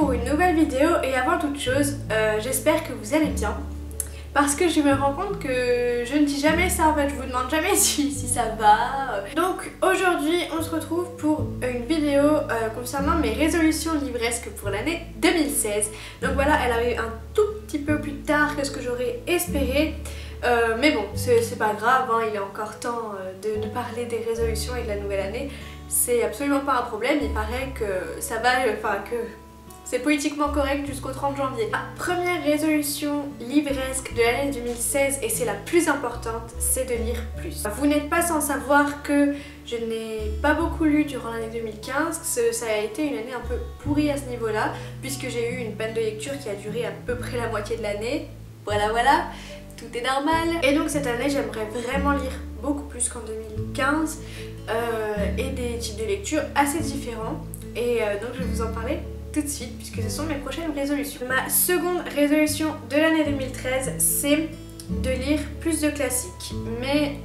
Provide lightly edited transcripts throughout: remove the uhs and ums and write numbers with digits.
pour une nouvelle vidéo et avant toute chose, j'espère que vous allez bien. Parce que je me rends compte que je ne dis jamais ça, en fait, je vous demande jamais si ça va. Donc aujourd'hui, on se retrouve pour une vidéo concernant mes résolutions livresques pour l'année 2016. Donc voilà, elle arrive un tout petit peu plus tard que ce que j'aurais espéré. Mais bon, c'est pas grave, hein, il est encore temps de parler des résolutions et de la nouvelle année. C'est absolument pas un problème, il paraît que ça va, enfin que c'est politiquement correct jusqu'au 30 janvier. La première résolution livresque de l'année 2016, et c'est la plus importante, c'est de lire plus. Vous n'êtes pas sans savoir que je n'ai pas beaucoup lu durant l'année 2015, ça a été une année un peu pourrie à ce niveau-là, puisque j'ai eu une panne de lecture qui a duré à peu près la moitié de l'année. Voilà, tout est normal. Et donc cette année, j'aimerais vraiment lire beaucoup plus qu'en 2015, et des types de lecture assez différents. Et donc je vais vous en parler tout de suite puisque ce sont mes prochaines résolutions. Ma seconde résolution de l'année 2013, c'est de lire plus de classiques. Mais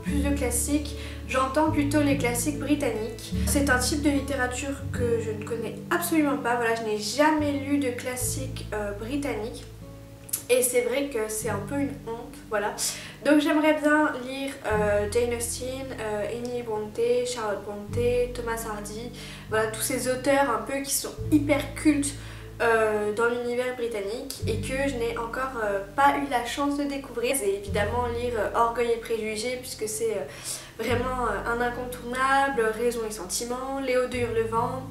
plus de classiques, j'entends plutôt les classiques britanniques. C'est un type de littérature que je ne connais absolument pas. Voilà, je n'ai jamais lu de classiques britanniques. Et c'est vrai que c'est un peu une honte, voilà. Donc j'aimerais bien lire Jane Austen, Emily Brontë, Charlotte Brontë, Thomas Hardy, voilà, tous ces auteurs un peu qui sont hyper cultes dans l'univers britannique et que je n'ai encore pas eu la chance de découvrir. C'est évidemment lire Orgueil et Préjugés puisque c'est vraiment un incontournable, Raison et Sentiment, Léo de Hurlevent,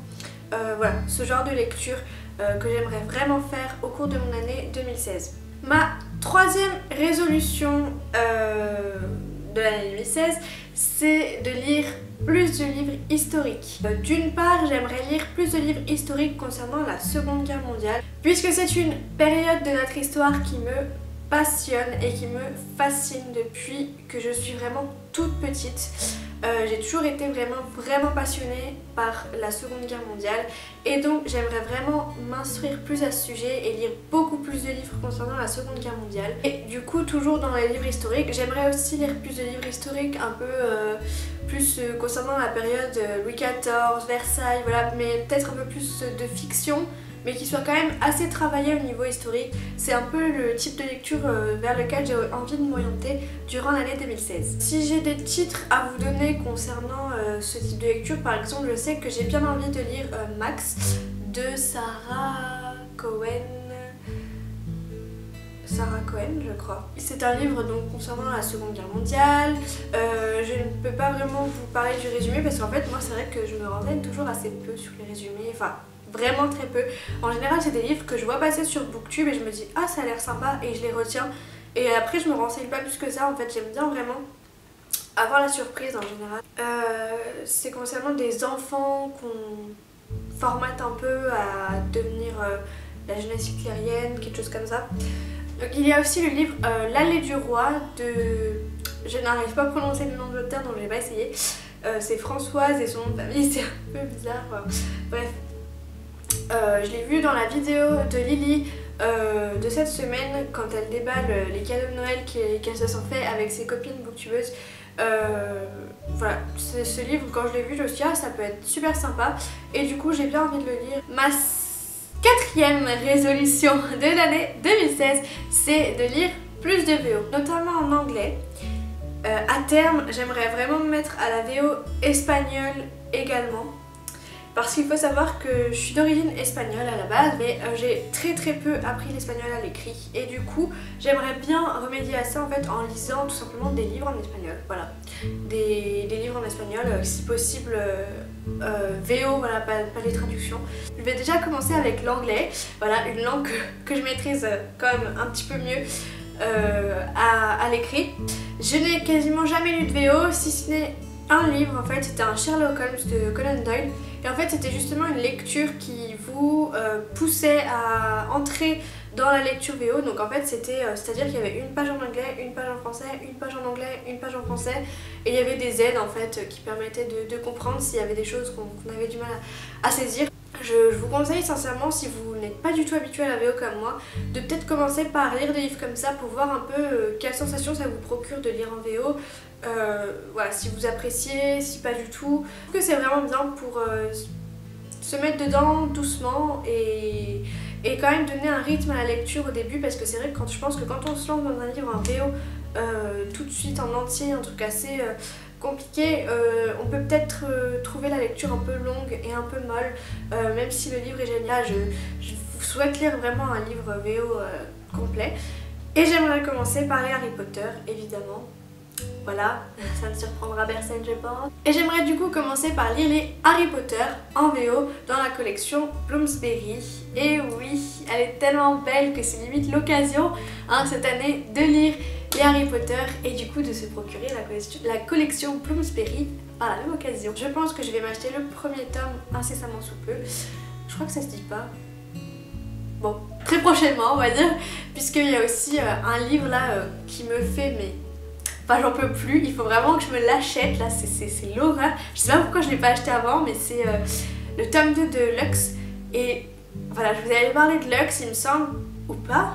voilà, ce genre de lecture que j'aimerais vraiment faire au cours de mon année 2016. Ma troisième résolution de l'année 2016, c'est de lire plus de livres historiques. D'une part, j'aimerais lire plus de livres historiques concernant la Seconde Guerre mondiale, puisque c'est une période de notre histoire qui me passionne et qui me fascine depuis que je suis vraiment toute petite. J'ai toujours été vraiment passionnée par la Seconde Guerre mondiale et donc j'aimerais vraiment m'instruire plus à ce sujet et lire beaucoup plus de livres concernant la Seconde Guerre mondiale. Et du coup, toujours dans les livres historiques, j'aimerais aussi lire plus de livres historiques un peu plus concernant la période Louis XIV, Versailles, voilà, mais peut-être un peu plus de fiction, mais qui soit quand même assez travaillé au niveau historique. C'est un peu le type de lecture vers lequel j'ai envie de m'orienter durant l'année 2016. Si j'ai des titres à vous donner concernant ce type de lecture, par exemple, je sais que j'ai bien envie de lire Max de Sarah Cohen, je crois. C'est un livre donc concernant la Seconde Guerre mondiale. Je ne peux pas vraiment vous parler du résumé parce qu'en fait moi c'est vrai que je me renseigne toujours assez peu sur les résumés, enfin vraiment très peu. En général c'est des livres que je vois passer sur Booktube et je me dis ah ça a l'air sympa et je les retiens. Et après je me renseigne pas plus que ça, en fait j'aime bien vraiment avoir la surprise en général. C'est concernant des enfants qu'on formate un peu à devenir la jeunesse hitlérienne, quelque chose comme ça. Donc, il y a aussi le livre L'Allée du Roi de... Je n'arrive pas à prononcer le nom de l'auteur donc je vais pas essayer. C'est Françoise et son nom de famille c'est un peu bizarre. Bref. Je l'ai vu dans la vidéo de Lily de cette semaine quand elle déballe les cadeaux de Noël qu'elle se sont fait avec ses copines booktubeuses. Voilà, ce livre quand je l'ai vu je me suis dit ah ça peut être super sympa et du coup j'ai bien envie de le lire. Ma quatrième résolution de l'année 2016, c'est de lire plus de VO, notamment en anglais. À terme, j'aimerais vraiment me mettre à la VO espagnole également. Parce qu'il faut savoir que je suis d'origine espagnole à la base, mais j'ai très peu appris l'espagnol à l'écrit. Et du coup, j'aimerais bien remédier à ça en fait en lisant tout simplement des livres en espagnol. Voilà, des livres en espagnol, si possible VO, voilà, pas les traductions. Je vais déjà commencer avec l'anglais, voilà, une langue que je maîtrise quand même un petit peu mieux à l'écrit. Je n'ai quasiment jamais lu de VO, si ce n'est un livre en fait, c'était un Sherlock Holmes de Conan Doyle. Et en fait c'était justement une lecture qui vous poussait à entrer dans la lecture VO. Donc en fait c'était, c'est-à-dire qu'il y avait une page en anglais, une page en français, une page en anglais, une page en français. Et il y avait des aides en fait qui permettaient de comprendre s'il y avait des choses qu'on avait du mal à saisir. Je vous conseille sincèrement, si vous n'êtes pas du tout habitué à la VO comme moi, de peut-être commencer par lire des livres comme ça pour voir un peu quelle sensation ça vous procure de lire en VO. Voilà, si vous appréciez, si pas du tout. Je trouve que c'est vraiment bien pour se mettre dedans doucement et quand même donner un rythme à la lecture au début, parce que c'est vrai que je pense que quand on se lance dans un livre en VO tout de suite en entier, un truc assez compliqué, on peut peut-être trouver la lecture un peu longue et un peu molle, même si le livre est génial. Je vous souhaite lire vraiment un livre VO complet. Et j'aimerais commencer par les Harry Potter, évidemment. Voilà, ça ne surprendra personne, je pense. Et j'aimerais du coup commencer par lire les Harry Potter en VO dans la collection Bloomsbury. Et oui, elle est tellement belle que c'est limite l'occasion cette année de lire les Harry Potter et du coup de se procurer la collection Bloomsbury par la même occasion. Je pense que je vais m'acheter le premier tome incessamment sous peu. Je crois que ça se dit pas. Bon, très prochainement on va dire, puisqu'il y a aussi un livre là qui me fait mais... Enfin j'en peux plus, il faut vraiment que je me l'achète là, c'est l'horreur. Je sais pas pourquoi je l'ai pas acheté avant, mais c'est le tome 2 de Lux. Et voilà, je vous avais parlé de Lux il me semble, ou pas?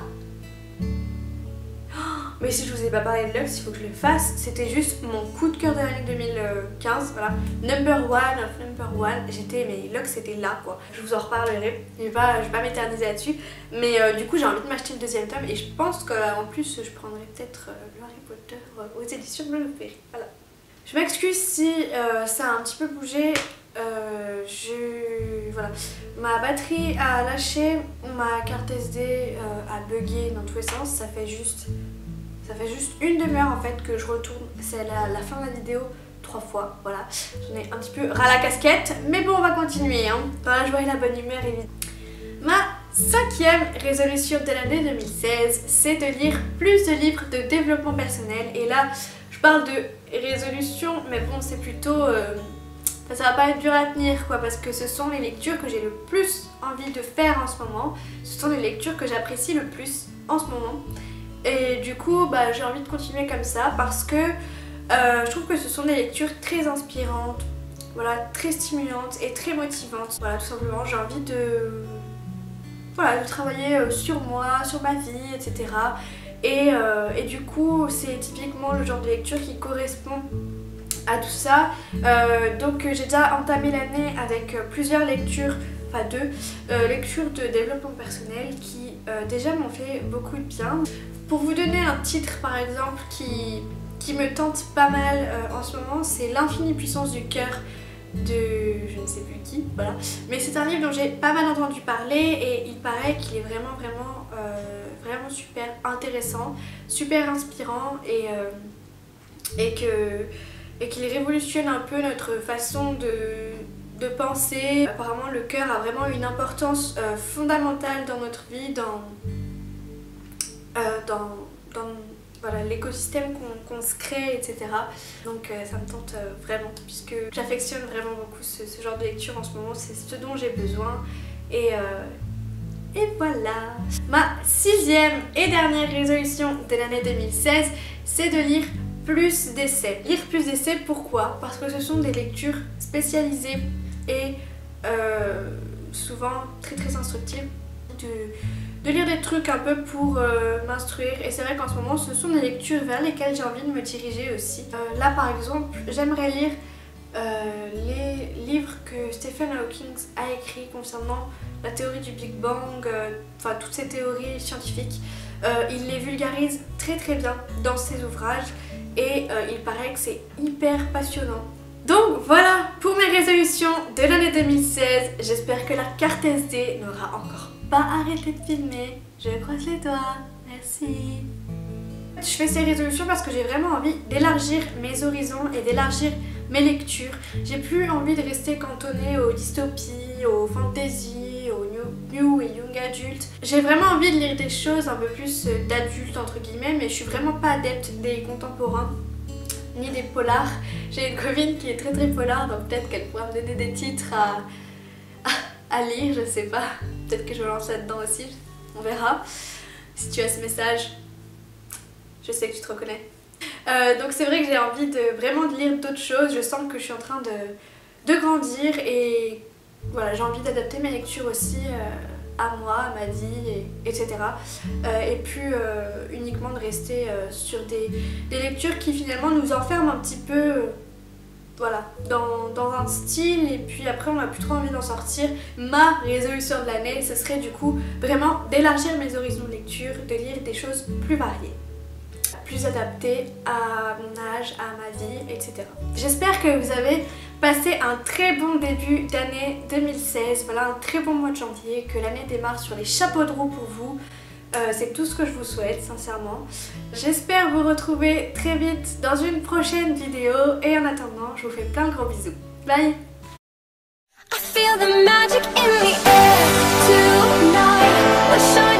Mais si je vous ai pas parlé de Lux, il faut que je le fasse. C'était juste mon coup de cœur de l'année 2015, voilà. Number one, j'étais, mais Lux c'était là quoi. Je vous en reparlerai, je vais pas m'éterniser là-dessus. Mais du coup j'ai envie de m'acheter le deuxième tome et je pense qu'en plus je prendrai peut-être le Harry Potter aux éditions Bloomsbury, voilà. Je m'excuse si ça a un petit peu bougé. Voilà, ma batterie a lâché, ma carte SD a bugué dans tous les sens, ça fait juste une demi-heure en fait que je retourne, c'est la fin de la vidéo 3 fois, voilà. J'en ai un petit peu ras la casquette, mais bon on va continuer dans la joie et la bonne humeur évidemment. Ma 5e résolution de l'année 2016, c'est de lire plus de livres de développement personnel. Et là je parle de résolution, mais bon c'est plutôt... ça va pas être dur à tenir quoi, parce que ce sont les lectures que j'ai le plus envie de faire en ce moment. Ce sont les lectures que j'apprécie le plus en ce moment. Et du coup j'ai envie de continuer comme ça parce que je trouve que ce sont des lectures très inspirantes, voilà, très stimulantes et très motivantes. Voilà, tout simplement j'ai envie de travailler sur moi, sur ma vie, etc. Et du coup c'est typiquement le genre de lecture qui correspond à tout ça. Donc j'ai déjà entamé l'année avec plusieurs lectures, enfin 2 lectures de développement personnel qui déjà m'ont fait beaucoup de bien. Pour vous donner un titre par exemple qui me tente pas mal en ce moment, c'est L'infinie puissance du cœur de je ne sais plus qui, voilà. Mais c'est un livre dont j'ai pas mal entendu parler et il paraît qu'il est vraiment super intéressant, super inspirant et qu'il révolutionne un peu notre façon de penser. Apparemment le cœur a vraiment une importance fondamentale dans notre vie, dans voilà, l'écosystème qu'on se crée, etc. Donc ça me tente vraiment, puisque j'affectionne vraiment beaucoup ce genre de lecture en ce moment, c'est ce dont j'ai besoin. Et voilà. Ma 6e et dernière résolution de l'année 2016, c'est de lire plus d'essais. Lire plus d'essais, pourquoi? Parce que ce sont des lectures spécialisées et souvent très instructives. De lire des trucs un peu pour m'instruire, et c'est vrai qu'en ce moment ce sont des lectures vers lesquelles j'ai envie de me diriger aussi. Là par exemple j'aimerais lire les livres que Stephen Hawking a écrits concernant la théorie du Big Bang, enfin toutes ces théories scientifiques. Il les vulgarise très bien dans ses ouvrages et il paraît que c'est hyper passionnant. Donc voilà pour mes résolutions de l'année 2016, j'espère que la carte SD n'aura encore pas arrêté de filmer, je croise les doigts, merci. Je fais ces résolutions parce que j'ai vraiment envie d'élargir mes horizons et d'élargir mes lectures. J'ai plus envie de rester cantonnée aux dystopies, aux fantasy, aux new et young adultes. J'ai vraiment envie de lire des choses un peu plus d'adultes entre guillemets, mais je suis vraiment pas adepte des contemporains ni des polars. J'ai une copine qui est très polar, donc peut-être qu'elle pourra me donner des titres à lire, je sais pas. Peut-être que je me lance là-dedans aussi, on verra. Si tu as ce message, je sais que tu te reconnais. Donc c'est vrai que j'ai envie vraiment de lire d'autres choses. Je sens que je suis en train de grandir et voilà, j'ai envie d'adapter mes lectures aussi à moi, à ma vie, etc. Et plus uniquement de rester sur des lectures qui finalement nous enferment un petit peu voilà, dans un style, et puis après on n'a plus trop envie d'en sortir. Ma résolution de l'année, ce serait du coup vraiment d'élargir mes horizons de lecture, de lire des choses plus variées, plus adaptées à mon âge, à ma vie, etc. J'espère que vous avez passé un très bon début d'année 2016, voilà, un très bon mois de janvier, que l'année démarre sur les chapeaux de roue pour vous. C'est tout ce que je vous souhaite, sincèrement. J'espère vous retrouver très vite dans une prochaine vidéo, et en attendant, je vous fais plein de gros bisous. Bye! I feel the magic in the air tonight.